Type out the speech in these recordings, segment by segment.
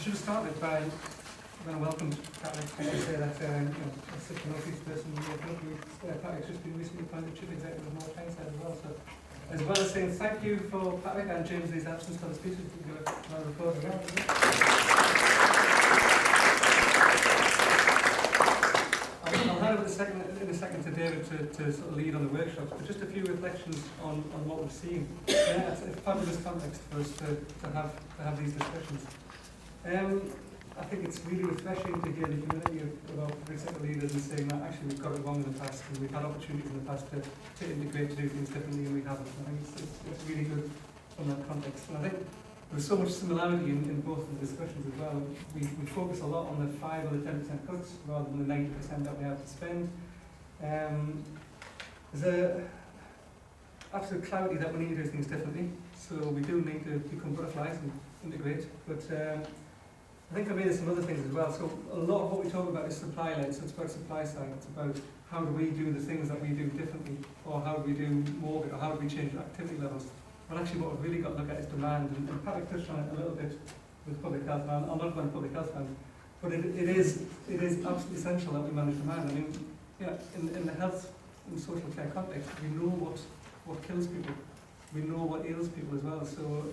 should have started by when I welcomed Patrick to say that as such a northeast person, Patrick's just been recently appointed Chief Executive of North Tyneside as well. So, as well as saying thank you for Patrick and James's absence for the speeches, we can give a report as well. I'll hand over in a second to David to sort of lead on the workshops, but just a few reflections on what we've seen. Yeah, it's a fabulous context for us to have these discussions. I think it's really refreshing to hear the humility of our public sector leaders and saying that actually we've got it wrong in the past and we've had opportunities in the past to integrate, to do things differently, and we haven't. I think it's really good from that context. And I think there's so much similarity in both of the discussions as well. We focus a lot on the 5 or the 10% cuts rather than the 90% that we have to spend. There's a absolute clarity that we need to do things differently. So we do need to become butterflies and integrate. But I think for me there's some other things as well. So a lot of what we talk about is supply led. So it's about supply side. It's about how do we do the things that we do differently, or how do we do more, or how do we change activity levels. Well, actually, what we've really got to look at is demand, and Patrick touched on it a little bit with public health. Now, I'm not going to public health now, but it is absolutely essential that we manage demand. I mean, in the health and social care context, we know what kills people, we know what ails people as well. So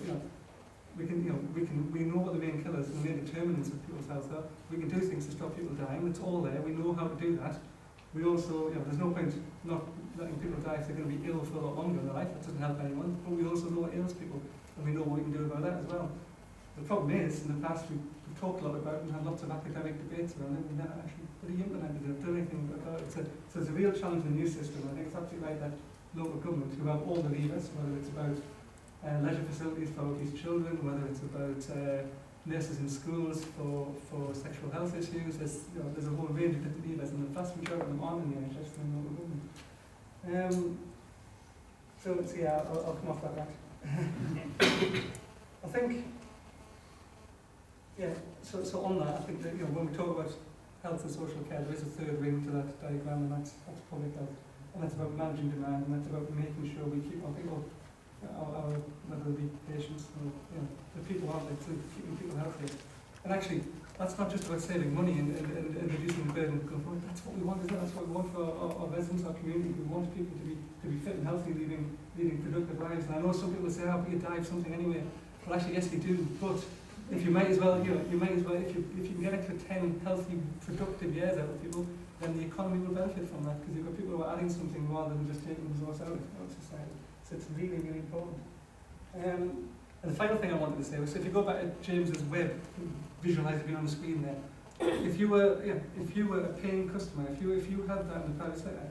we know what the main killers and the main determinants of people's health are. We can do things to stop people dying. It's all there. We know how to do that. We also, there's no point not letting people die if they're going to be ill for a lot longer in their life. That doesn't help anyone. But we also know what ails people, and we know what we can do about that as well. The problem is, in the past, we've talked a lot about it and had lots of academic debates around it. We've never actually really implemented it, done anything about it. So it's a real challenge in the new system. I think it's absolutely right that local government, who have all the levers, whether it's about leisure facilities for obese children, whether it's about nurses in schools for sexual health issues, there's a whole range of different levers, and the vast majority of them aren't in the NHS and local government. So yeah, I'll come off that. I think, so on that, I think that when we talk about health and social care, there is a third ring to that diagram, and that's public health, and that's about managing demand, and that's about making sure we keep our people, whether it be patients or the people out there, to keeping people healthy. And actually, that's not just about saving money and reducing the burden of going forward. That's what we want, isn't it? That's what we want for our residents, our community. We want people to be fit and healthy, leading productive lives. And I know some people say, "Oh, but you die of something anyway." Well, actually, yes, you do. But if you might as well, if you can get extra 10 healthy, productive years out of people, then the economy will benefit from that, because you've got people who are adding something rather than just taking resource out of society. So it's really, really important. And the final thing I wanted to say was, if you go back to James's web, visualising it on the screen there, if you were a paying customer, if you had that in the private sector,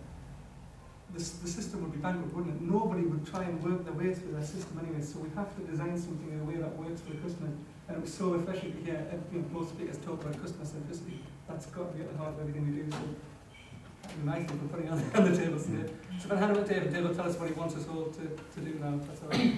the system would be bankrupt, wouldn't it? Nobody would try and work their way through that system anyway. So we have to design something in a way that works for the customer. And it was so refreshing to hear most speakers talk about customer centricity. That's got to be at the heart of everything we do. So nice thing for putting on the table today. So I'm going to hand over to David. David will tell us what he wants us all to do now, if that's all right.